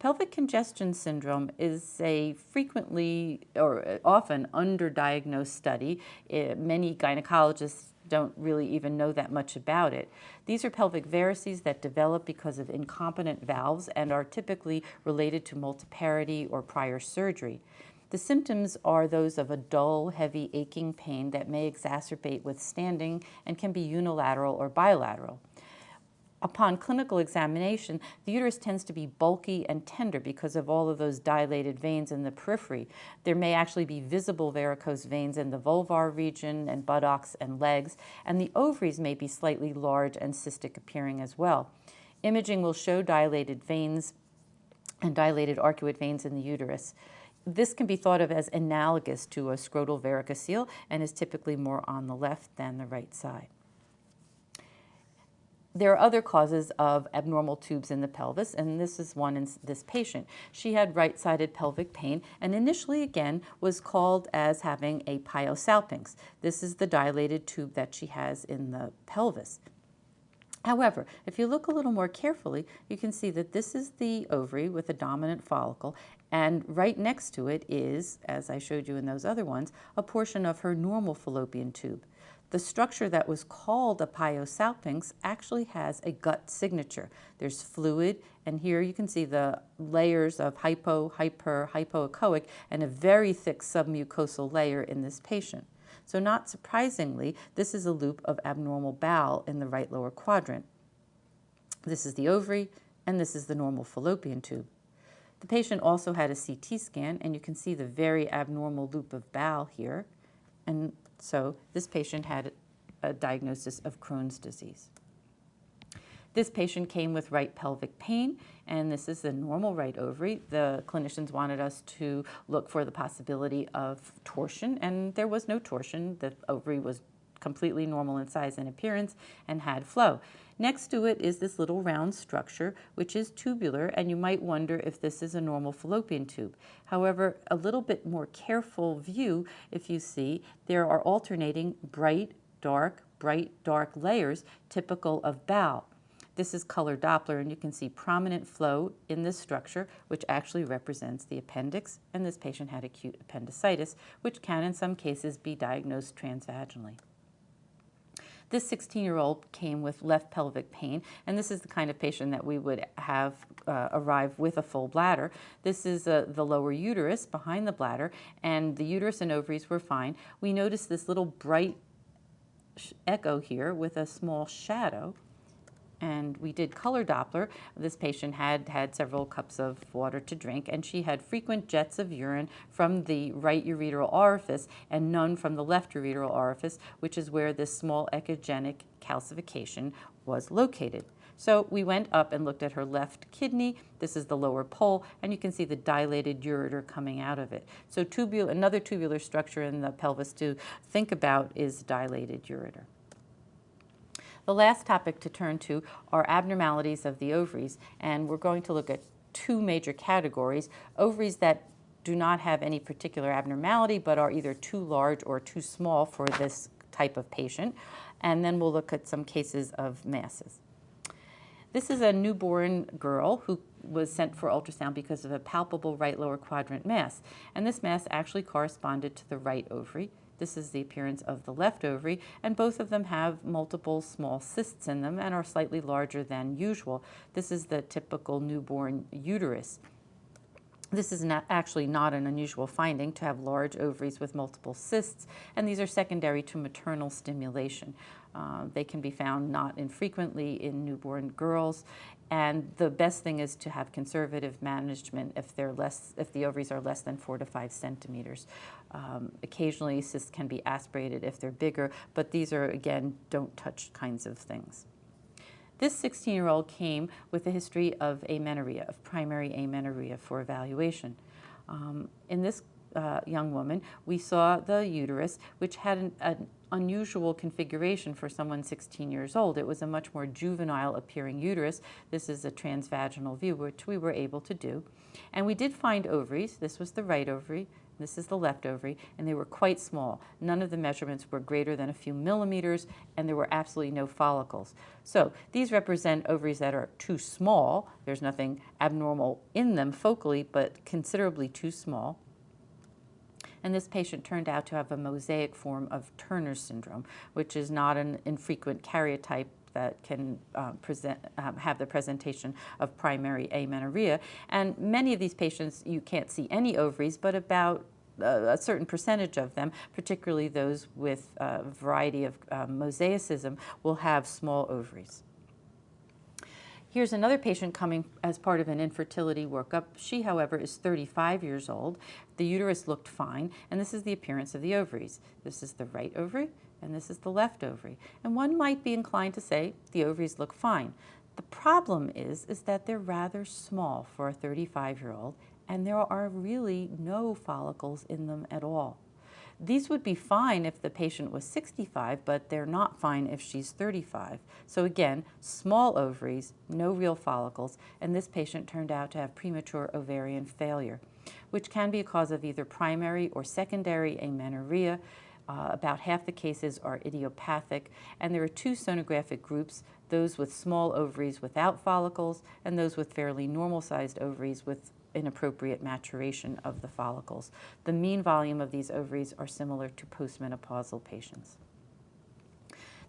Pelvic congestion syndrome is a frequently or often underdiagnosed study. Many gynecologists don't really even know that much about it. These are pelvic varices that develop because of incompetent valves and are typically related to multiparity or prior surgery. The symptoms are those of a dull, heavy, aching pain that may exacerbate with standing and can be unilateral or bilateral. Upon clinical examination, the uterus tends to be bulky and tender because of all of those dilated veins in the periphery. There may actually be visible varicose veins in the vulvar region and buttocks and legs, and the ovaries may be slightly large and cystic appearing as well. Imaging will show dilated veins and dilated arcuate veins in the uterus. This can be thought of as analogous to a scrotal varicocele and is typically more on the left than the right side. There are other causes of abnormal tubes in the pelvis, and this is one in this patient. She had right-sided pelvic pain and initially, again, was called as having a pyosalpinx. This is the dilated tube that she has in the pelvis. However, if you look a little more carefully, you can see that this is the ovary with a dominant follicle, and right next to it is, as I showed you in those other ones, a portion of her normal fallopian tube. The structure that was called a pyosalpinx actually has a gut signature. There's fluid, and here you can see the layers of hypoechoic, and a very thick submucosal layer in this patient. So not surprisingly, this is a loop of abnormal bowel in the right lower quadrant. This is the ovary, and this is the normal fallopian tube. The patient also had a CT scan, and you can see the very abnormal loop of bowel here. And so this patient had a diagnosis of Crohn's disease. This patient came with right pelvic pain, and this is the normal right ovary. The clinicians wanted us to look for the possibility of torsion, and there was no torsion. The ovary was completely normal in size and appearance and had flow. Next to it is this little round structure, which is tubular, and you might wonder if this is a normal fallopian tube. However, a little bit more careful view, if you see, there are alternating bright, dark layers typical of bowel. This is color Doppler, and you can see prominent flow in this structure, which actually represents the appendix, and this patient had acute appendicitis, which can in some cases be diagnosed transvaginally. This 16-year-old came with left pelvic pain, and this is the kind of patient that we would have arrive with a full bladder. This is the lower uterus behind the bladder, and the uterus and ovaries were fine. We noticed this little bright echo here with a small shadow, and we did color Doppler. This patient had several cups of water to drink, and she had frequent jets of urine from the right ureteral orifice and none from the left ureteral orifice, which is where this small echogenic calcification was located. So we went up and looked at her left kidney. This is the lower pole, and you can see the dilated ureter coming out of it. So another tubular structure in the pelvis to think about is dilated ureter. The last topic to turn to are abnormalities of the ovaries, and we're going to look at two major categories: ovaries that do not have any particular abnormality but are either too large or too small for this type of patient, and then we'll look at some cases of masses. This is a newborn girl who was sent for ultrasound because of a palpable right lower quadrant mass, and this mass actually corresponded to the right ovary. This is the appearance of the left ovary, and both of them have multiple small cysts in them and are slightly larger than usual. This is the typical newborn uterus. This is actually not an unusual finding to have large ovaries with multiple cysts, and these are secondary to maternal stimulation. They can be found not infrequently in newborn girls, and the best thing is to have conservative management if the ovaries are less than 4 to 5 centimeters. Occasionally, cysts can be aspirated if they're bigger, but these are, again, don't touch kinds of things. This 16-year-old came with a history of amenorrhea, of primary amenorrhea for evaluation. In this young woman, we saw the uterus, which had an unusual configuration for someone 16 years old. It was a much more juvenile appearing uterus. This is a transvaginal view, which we were able to do. And we did find ovaries. This was the right ovary, This is the left ovary, and they were quite small. None of the measurements were greater than a few millimeters, and there were absolutely no follicles. So these represent ovaries that are too small. There's nothing abnormal in them focally, but considerably too small. And this patient turned out to have a mosaic form of Turner syndrome, which is not an infrequent karyotype that can have the presentation of primary amenorrhea. And many of these patients, you can't see any ovaries, but about a certain percentage of them, particularly those with a variety of mosaicism, will have small ovaries. Here's another patient coming as part of an infertility workup. She, however, is 35 years old. The uterus looked fine, and this is the appearance of the ovaries. This is the right ovary, and this is the left ovary. And one might be inclined to say the ovaries look fine. The problem is that they're rather small for a 35-year-old, and there are really no follicles in them at all. These would be fine if the patient was 65, but they're not fine if she's 35. So again, small ovaries, no real follicles, and this patient turned out to have premature ovarian failure, which can be a cause of either primary or secondary amenorrhea. About half the cases are idiopathic, and there are two sonographic groups, those with small ovaries without follicles and those with fairly normal-sized ovaries with inappropriate maturation of the follicles. The mean volume of these ovaries are similar to postmenopausal patients.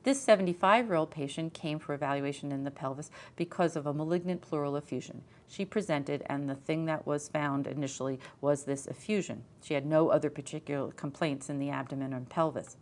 This 75-year-old patient came for evaluation in the pelvis because of a malignant pleural effusion. She presented, and the thing that was found initially was this effusion. She had no other particular complaints in the abdomen or pelvis.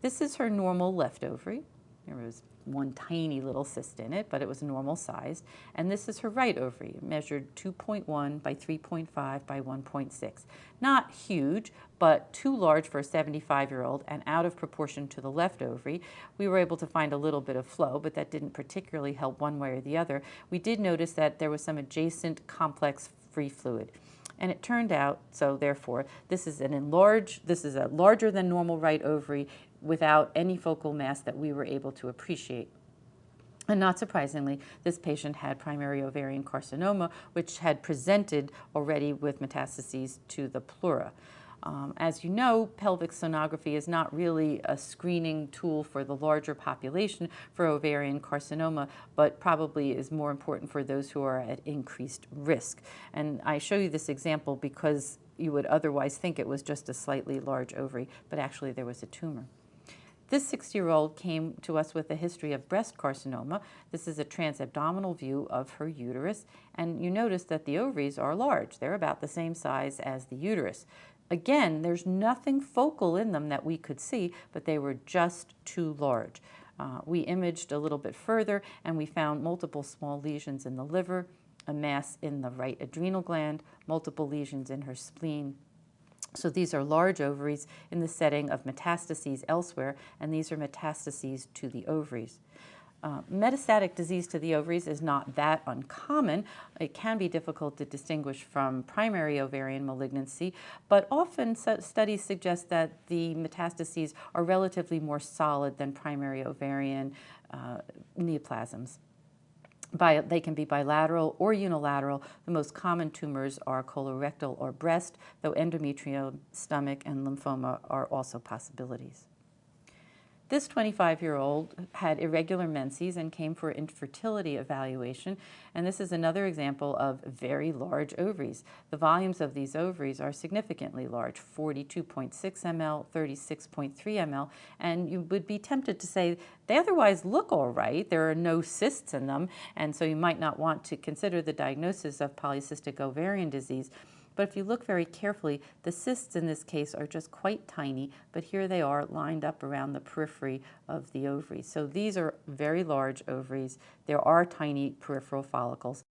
This is her normal left ovary. There was one tiny little cyst in it, but it was normal sized. And this is her right ovary. It measured 2.1 by 3.5 by 1.6. Not huge, but too large for a 75-year-old and out of proportion to the left ovary. We were able to find a little bit of flow, but that didn't particularly help one way or the other. We did notice that there was some adjacent complex free fluid. And it turned out, so therefore, this is a larger than normal right ovary without any focal mass that we were able to appreciate. And not surprisingly, this patient had primary ovarian carcinoma, which had presented already with metastases to the pleura. As you know, pelvic sonography is not really a screening tool for the larger population for ovarian carcinoma, but probably is more important for those who are at increased risk. And I show you this example because you would otherwise think it was just a slightly large ovary, but actually there was a tumor. This 60-year-old came to us with a history of breast carcinoma. This is a transabdominal view of her uterus, and you notice that the ovaries are large. They're about the same size as the uterus. Again, there's nothing focal in them that we could see, but they were just too large. We imaged a little bit further, and we found multiple small lesions in the liver, a mass in the right adrenal gland, multiple lesions in her spleen. So these are large ovaries in the setting of metastases elsewhere, and these are metastases to the ovaries. Metastatic disease to the ovaries is not that uncommon. It can be difficult to distinguish from primary ovarian malignancy, but often studies suggest that the metastases are relatively more solid than primary ovarian neoplasms. They can be bilateral or unilateral. The most common tumors are colorectal or breast, though endometrium, stomach, and lymphoma are also possibilities. This 25-year-old had irregular menses and came for infertility evaluation, and this is another example of very large ovaries. The volumes of these ovaries are significantly large, 42.6 ml, 36.3 ml, and you would be tempted to say they otherwise look all right. There are no cysts in them, and so you might not want to consider the diagnosis of polycystic ovarian disease. But if you look very carefully, the cysts in this case are just quite tiny, but here they are lined up around the periphery of the ovaries. So these are very large ovaries. There are tiny peripheral follicles.